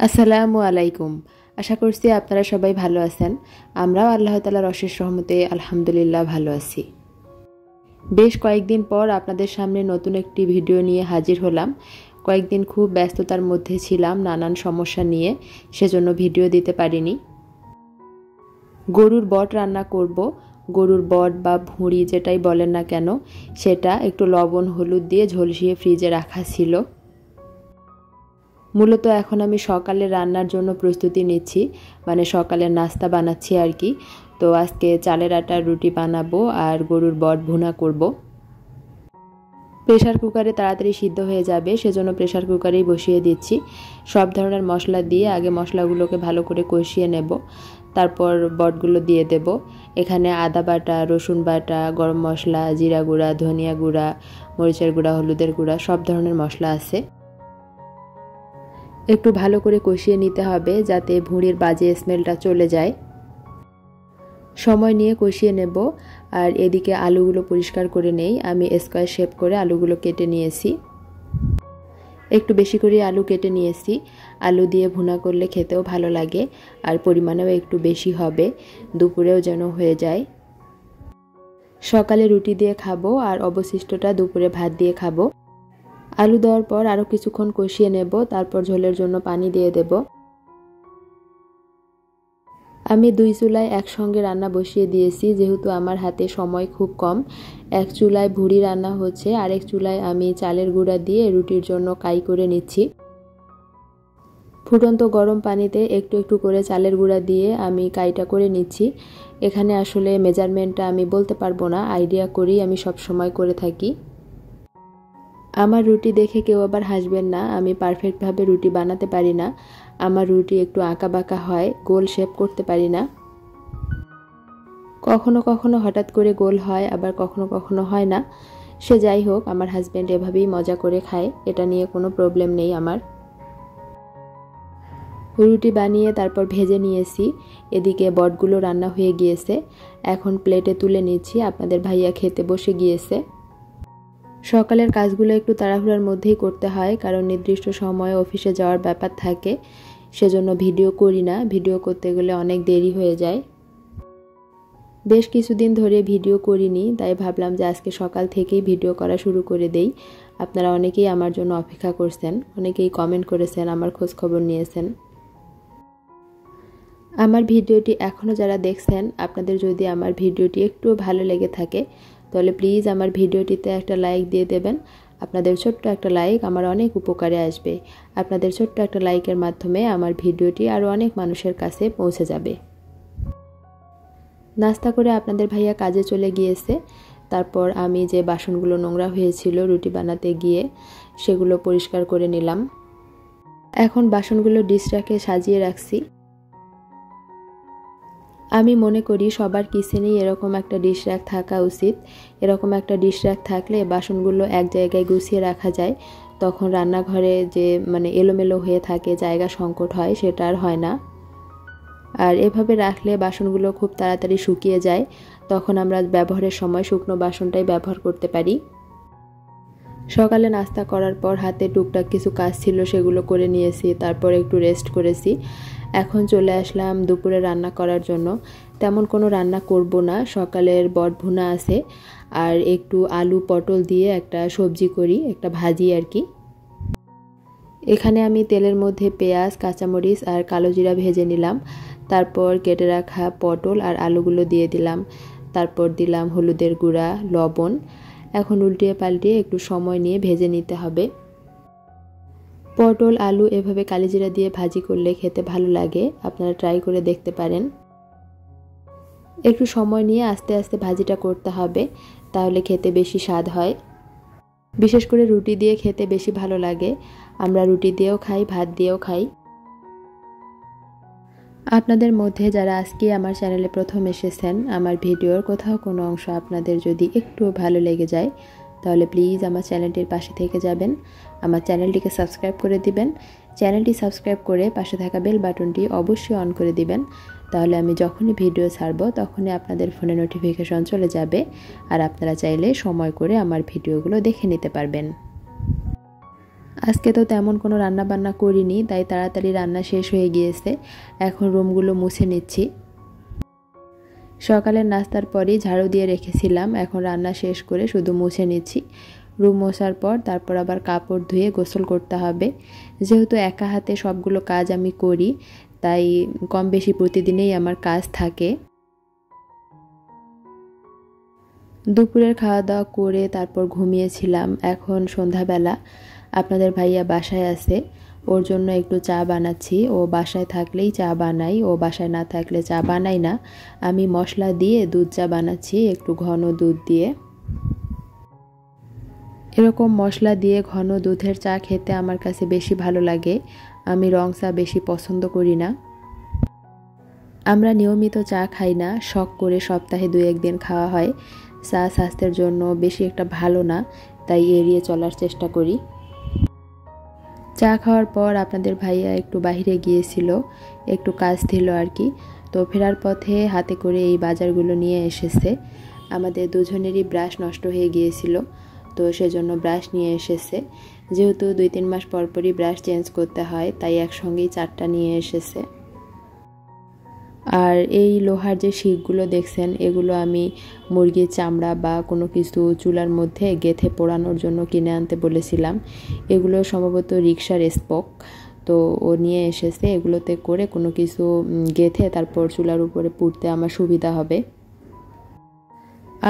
আসসালামু আলাইকুম। আশা করছি আপনারা সবাই ভালো আছেন। আমরাও আল্লাহ তাআলার অশেষ রহমতে আলহামদুলিল্লাহ ভালো আছি। বেশ কয়েকদিন পর আপনাদের সামনে নতুন একটি ভিডিও নিয়ে হাজির হলাম। কয়েকদিন খুব ব্যস্ততার মধ্যে ছিলাম নানান সমস্যা নিয়ে, সেজন্য ভিডিও দিতে পারিনি। গরুর বট রান্না করব। গরুর বট বা ভুঁড়ি যেটাই বলেন না কেন, সেটা একটু লবণ হলুদ দিয়ে ঝলসিয়ে ফ্রিজে রাখা ছিল। মূলত এখন আমি সকালে রান্নার জন্য প্রস্তুতি নিচ্ছি, মানে সকালের নাস্তা বানাচ্ছি আর কি। তো আজকে চালের আটার রুটি বানাবো আর গরুর বট ভুনা করব। প্রেসার কুকারে তাড়াতাড়ি সিদ্ধ হয়ে যাবে, সেজন্য প্রেসার কুকারেই বসিয়ে দিচ্ছি। সব ধরনের মশলা দিয়ে আগে মশলাগুলোকে ভালো করে কষিয়ে নেব, তারপর বটগুলো দিয়ে দেব। এখানে আদা বাটা, রসুন বাটা, গরম মশলা, জিরা গুঁড়া, ধনিয়া গুঁড়া, মরিচের গুঁড়া, হলুদের গুঁড়া, সব ধরনের মশলা আছে। একটু ভালো করে কষিয়ে নিতে হবে যাতে ভুঁড়ির বাজে স্মেলটা চলে যায়। সময় নিয়ে কষিয়ে নেব। আর এদিকে আলুগুলো পরিষ্কার করে নেই। আমি স্কোয়ার শেপ করে আলুগুলো কেটে নিয়েছি। একটু বেশি করে আলু কেটে নিয়েছি। আলু দিয়ে ভুনা করলে খেতেও ভালো লাগে আর পরিমাণেও একটু বেশি হবে, দুপুরেও যেন হয়ে যায়। সকালে রুটি দিয়ে খাবো আর অবশিষ্টটা দুপুরে ভাত দিয়ে খাবো। আলু দেওয়ার পর আরও কিছুক্ষণ কষিয়ে নেব, তারপর ঝোলের জন্য পানি দিয়ে দেব। আমি 2 চুলায় একসঙ্গে রান্না বসিয়ে দিয়েছি, যেহেতু আমার হাতে সময় খুব কম। এক চুলায় ভুঁড়ি রান্না হচ্ছে, আরেক চুলায় আমি চালের গুঁড়া দিয়ে রুটির জন্য কাই করে নিচ্ছি। ফুটন্ত গরম পানিতে একটু একটু করে চালের গুঁড়া দিয়ে আমি কাইটা করে নিচ্ছি। এখানে আসলে মেজারমেন্টটা আমি বলতে পারবো না, আইডিয়া করেই আমি সব সময় করে থাকি। আমার রুটি দেখে কেউ আবার হাসবেন না, আমি পারফেক্টভাবে রুটি বানাতে পারি না। আমার রুটি একটু আঁকা বাঁকা হয়, গোল শেপ করতে পারি না। কখনো কখনো হঠাৎ করে গোল হয়, আবার কখনো কখনো হয় না। সে যাই হোক, আমার হাজব্যান্ড এভাবেই মজা করে খায়, এটা নিয়ে কোনো প্রবলেম নেই আমার। রুটি বানিয়ে তারপর ভেজে নিয়েছি। এদিকে বটগুলো রান্না হয়ে গিয়েছে, এখন প্লেটে তুলে নিচ্ছি। আপনাদের ভাইয়া খেতে বসে গিয়েছে। সকালের কাজগুলো একটু তাড়াহুড়ার মধ্যেই করতে হয়, কারণ নির্দিষ্ট সময়ে অফিসে যাওয়ার ব্যাপার থাকে, সেজন্য ভিডিও করি না। ভিডিও করতে গেলে অনেক দেরি হয়ে যায়। বেশ কিছুদিন ধরে ভিডিও করিনি, তাই ভাবলাম যে আজকে সকাল থেকেই ভিডিও করা শুরু করে দেই। আপনারা অনেকেই আমার জন্য অপেক্ষা করছেন, অনেকেই কমেন্ট করেছেন, আমার খোঁজ খবর নিয়েছেন। আমার ভিডিওটি এখনও যারা দেখছেন, আপনাদের যদি আমার ভিডিওটি একটু ভালো লেগে থাকে তাহলে প্লিজ আমার ভিডিওটিতে একটা লাইক দিয়ে দেবেন। আপনাদের ছোট্ট একটা লাইক আমার অনেক উপকারে আসবে। আপনাদের ছোট্ট একটা লাইকের মাধ্যমে আমার ভিডিওটি আরও অনেক মানুষের কাছে পৌঁছে যাবে। নাস্তা করে আপনাদের ভাইয়া কাজে চলে গিয়েছে। তারপর আমি যে বাসনগুলো নোংরা হয়েছিল রুটি বানাতে গিয়ে, সেগুলো পরিষ্কার করে নিলাম। এখন বাসনগুলো ডিশ র্যাকে সাজিয়ে রাখছি। আমি মনে করি সবার কিচেনেই এরকম একটা ডিশ র্যাক থাকা উচিত। এরকম একটা ডিশ র্যাক থাকলে বাসনগুলো এক জায়গায় গুছিয়ে রাখা যায়, তখন রান্নাঘরে যে এলোমেলো হয়ে থাকে, জায়গা সংকট হয়, সেটা আর হয় না। আর এভাবে রাখলে বাসনগুলো খুব তাড়াতাড়ি শুকিয়ে যায়, তখন আমরা ব্যবহারের সময় শুকনো বাসনটাই ব্যবহার করতে পারি। সকালে নাস্তা করার পর হাতে টুকটাক কিছু কাজ ছিল, সেগুলো করে নিয়েছি, তারপর একটু রেস্ট করেছি। এখন চলে আসলাম দুপুরে রান্না করার জন্য। তেমন কোনো রান্না করব না, সকালের বট ভুনা আছে আর একটু আলু পটল দিয়ে একটা সবজি করি, একটা ভাজি আর কি। এখানে আমি তেলের মধ্যে পেঁয়াজ, কাঁচামরিচ আর কালো জিরা ভেজে নিলাম। তারপর কেটে রাখা পটল আর আলুগুলো দিয়ে দিলাম। তারপর দিলাম হলুদের গুঁড়া, লবণ। এখন উল্টিয়ে পাল্টিয়ে একটু সময় নিয়ে ভেজে নিতে হবে। পটল আলু এভাবে কালিজিরা দিয়ে ভাজি করলে খেতে ভালো লাগে, আপনারা ট্রাই করে দেখতে পারেন। একটু সময় নিয়ে আস্তে আস্তে ভাজিটা করতে হবে, তাহলে খেতে বেশি স্বাদ হয়। বিশেষ করে রুটি দিয়ে খেতে বেশি ভালো লাগে। আমরা রুটি দিয়েও খাই, ভাত দিয়েও খাই। আপনাদের মধ্যে যারা আজকে আমার চ্যানেলে প্রথম এসেছেন, আমার ভিডিওর কোথাও কোনো অংশ আপনাদের যদি একটু ভালো লেগে যায় তাহলে প্লিজ আমার চ্যানেলটির পাশে থেকে যাবেন, আমার চ্যানেলটিকে সাবস্ক্রাইব করে দিবেন। চ্যানেলটি সাবস্ক্রাইব করে পাশে থাকা বেল বাটনটি অবশ্যই অন করে দিবেন, তাহলে আমি যখনই ভিডিও ছাড়ব তখনই আপনাদের ফোনে নোটিফিকেশন চলে যাবে আর আপনারা চাইলে সময় করে আমার ভিডিওগুলো দেখে নিতে পারবেন। আজকে তো তেমন কোনো রান্না বান্না করিনি, তাই তাড়াতাড়ি রান্না শেষ হয়ে গিয়েছে। এখন রুমগুলো মুছে নিচ্ছি। সকালের নাস্তার পরই ঝাড়ু দিয়ে রেখেছিলাম, এখন রান্না শেষ করে শুধু মুছে নিচ্ছি। রুম মোছার পর তারপর আবার কাপড় ধুয়ে গোসল করতে হবে। যেহেতু একা হাতে সবগুলো কাজ আমি করি, তাই কম বেশি প্রতিদিনেই আমার কাজ থাকে। দুপুরের খাওয়া দাওয়া করে তারপর ঘুমিয়েছিলাম। এখন সন্ধ্যাবেলা, আপনাদের ভাইয়া বাসায় আছে, ওর জন্য একটু চা বানাচ্ছি। ও বাসায় থাকলেই চা বানাই, ও বাসায় না থাকলে চা বানাই না। আমি মশলা দিয়ে দুধ চা বানাচ্ছি, একটু ঘন দুধ দিয়ে। এরকম মশলা দিয়ে ঘন দুধের চা খেতে আমার কাছে বেশি ভালো লাগে। আমি রং চা বেশি পছন্দ করি না। আমরা নিয়মিত চা খাই না, শখ করে সপ্তাহে 2-1 দিন খাওয়া হয়। চা স্বাস্থ্যের জন্য বেশি একটা ভালো না, তাই এড়িয়ে চলার চেষ্টা করি। চা খাওয়ার পর আপনাদের ভাইয়া একটু বাইরে গিয়েছিল, একটু কাজ ছিল আর কি। তো ফেরার পথে হাতে করে এই বাজারগুলো নিয়ে এসেছে। আমাদের দুজনেরই ব্রাশ নষ্ট হয়ে গিয়েছিল, তো সেজন্য ব্রাশ নিয়ে এসেছে। যেহেতু 2-3 মাস পরপরই ব্রাশ চেঞ্জ করতে হয়, তাই একসঙ্গেই 4টা নিয়ে এসেছে। আর এই লোহার যে শিকগুলো দেখছেন, এগুলো আমি মুরগির চামড়া বা কোনো কিছু চুলার মধ্যে গেঁথে পোড়ানোর জন্য কিনে আনতে বলেছিলাম। এগুলো সম্ভবত রিকশার স্পোক, তো ও নিয়ে এসেছে। এগুলোতে করে কোনো কিছু গেঁথে তারপর চুলার উপরে পুড়তে আমার সুবিধা হবে।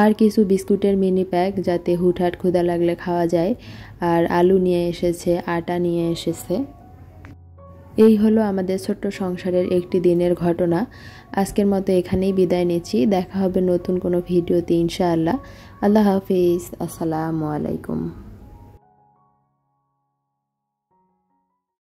আর কিছু বিস্কুটের মিনি প্যাক, যাতে হুটহাট ক্ষুধা লাগলে খাওয়া যায়। আর আলু নিয়ে এসেছে, আটা নিয়ে এসেছে। এই হলো আমাদের ছোট্ট সংসারের একটি দিনের ঘটনা। আজকের মতো এখানেই বিদায় নিচ্ছি। দেখা হবে নতুন কোনো ভিডিওতে ইনশাআল্লাহ। আল্লাহ হাফিজ। আসসালামু আলাইকুম।